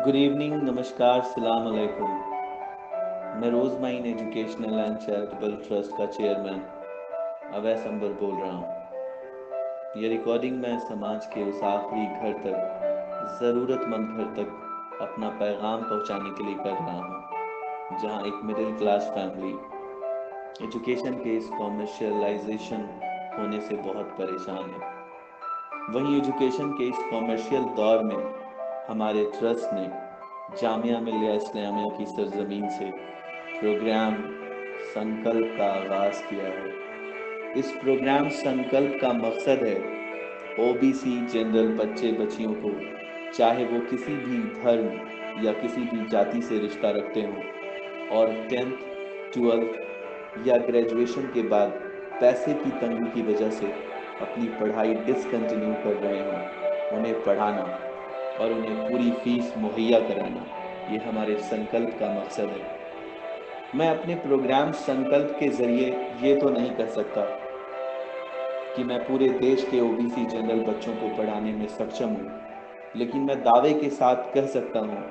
Good evening, नमस्कार, सलाम अलैकुम। मैं रोज़माइन एजुकेशनल एंड चैरिटेबल ट्रस्ट का चेयरमैन अवैस अंबर बोल रहा हूँ। ये रिकॉर्डिंग मैं समाज के उस आखिरी घर तक, ज़रूरतमंद घर तक अपना पैगाम पहुँचाने के लिए कर रहा हूँ, जहाँ एक मिडिल क्लास फैमिली एजुकेशन के इस कॉमर्शियलाइजेशन होने से बहुत परेशान है। वहीं एजुकेशन के इस कॉमर्शियल दौर में हमारे ट्रस्ट ने जामिया मिलिया इस्लामिया की सरजमीन से प्रोग्राम संकल्प का आगाज़ किया है। इस प्रोग्राम संकल्प का मकसद है ओबीसी जनरल बच्चे बच्चियों को, चाहे वो किसी भी धर्म या किसी भी जाति से रिश्ता रखते हों और 10th 12th या ग्रेजुएशन के बाद पैसे की तंगी की वजह से अपनी पढ़ाई डिसकंटिन्यू कर रहे हों, उन्हें पढ़ाना और उन्हें पूरी फीस मुहैया कराना, ये हमारे संकल्प का मकसद है। मैं अपने प्रोग्राम संकल्प के जरिए ये तो नहीं कर सकता कि मैं पूरे देश के ओबीसी जनरल बच्चों को पढ़ाने में सक्षम हूँ, लेकिन मैं दावे के साथ कह सकता हूँ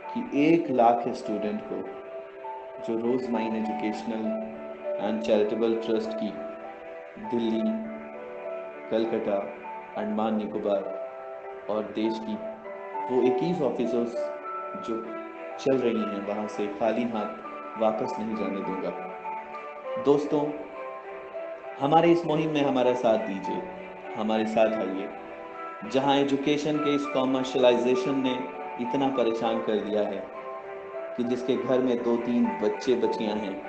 कि 1 लाख स्टूडेंट को, जो रोज़माइन एजुकेशनल एंड चैरिटेबल ट्रस्ट की दिल्ली, कलकत्ता, अंडमान निकोबार और देश की वो 21 ऑफिसर्स जो चल रही हैं, वहाँ से खाली हाथ वापस नहीं जाने दूंगा। दोस्तों, हमारे इस मुहिम में हमारा साथ दीजिए, हमारे साथ आइए। जहाँ एजुकेशन के इस कॉमर्शलाइजेशन ने इतना परेशान कर दिया है कि जिसके घर में 2-3 बच्चे बच्चियां हैं,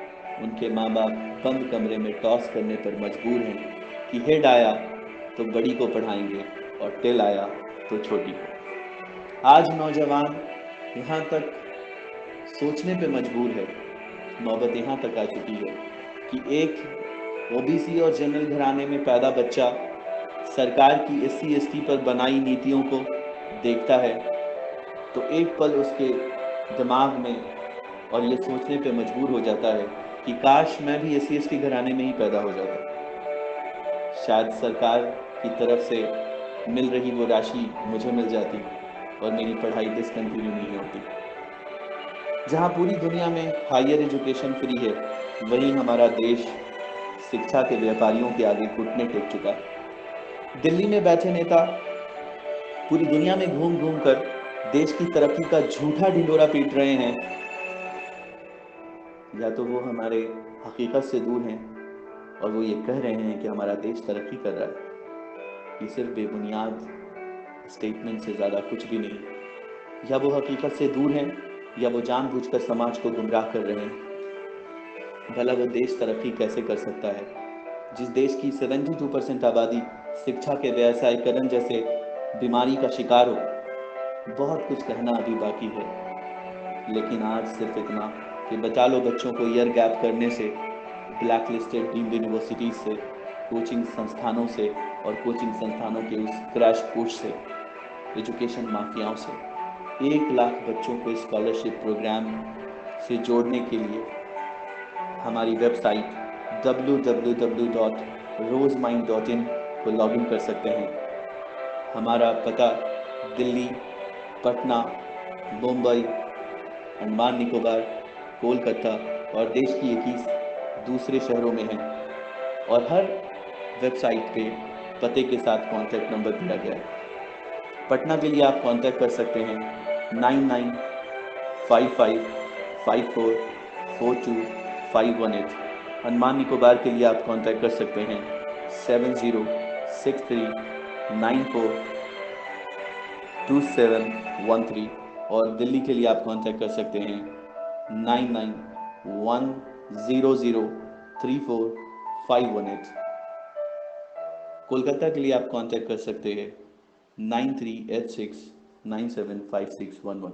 उनके माँ बाप बंद कमरे में टॉस करने पर मजबूर हैं कि हेड आया तो बड़ी को पढ़ाएंगे और टेल आया तो छोटी को। आज नौजवान यहाँ तक सोचने पे मजबूर है, नौबत यहाँ तक आ चुकी है कि एक ओबीसी और जनरल घराने में पैदा बच्चा सरकार की एससी एसटी पर बनाई नीतियों को देखता है तो एक पल उसके दिमाग में और ये सोचने पे मजबूर हो जाता है कि काश मैं भी एससी एसटी घराने में ही पैदा हो जाता। शायद सरकार की तरफ से मिल रही वो राशि मुझे मिल जाती और मेरी पढ़ाई डिसकंटिन्यू नहीं होती। जहाँ पूरी दुनिया में हायर एजुकेशन फ्री है, वहीं हमारा देश शिक्षा के व्यापारियों के आगे घुटने टेक चुका है। दिल्ली में बैठे नेता पूरी दुनिया में घूम घूम कर देश की तरक्की का झूठा ढिंडोरा पीट रहे हैं, या तो वो हमारे हकीकत से दूर हैं और वो ये कह रहे हैं कि हमारा देश तरक्की कर रहा है। ये सिर्फ बेबुनियाद स्टेटमेंट से ज़्यादा कुछ भी नहीं। या वो हकीकत से दूर हैं या वो जानबूझकर समाज को गुमराह कर रहे हैं। भला वो देश तरक्की कैसे कर सकता है जिस देश की 72% आबादी शिक्षा के व्यवसायीकरण जैसे बीमारी का शिकार हो। बहुत कुछ कहना अभी बाकी है, लेकिन आज सिर्फ इतना कि बचा लो बच्चों को ईयर गैप करने से, ब्लैक लिस्टेड डीम्ड यूनिवर्सिटीज से, कोचिंग संस्थानों से और कोचिंग संस्थानों के उस क्रैश कोर्स से, एजुकेशन माफियाओं से। 1 लाख बच्चों को स्कॉलरशिप प्रोग्राम से जोड़ने के लिए हमारी वेबसाइट www.rosemind.in को लॉगिन कर सकते हैं। हमारा पता दिल्ली, पटना, मुंबई, अंडमान निकोबार, कोलकाता और देश की 21 दूसरे शहरों में है और हर वेबसाइट पे पते के साथ कॉन्टैक्ट नंबर दिया गया है। पटना के लिए आप कॉन्टैक्ट कर सकते हैं 9955544251। अंडमान निकोबार के लिए आप कॉन्टैक्ट कर सकते हैं 7063942713 और दिल्ली के लिए आप कॉन्टैक्ट कर सकते हैं 9910034518। कोलकाता के लिए आप कॉन्टैक्ट कर सकते हैं 9386975611।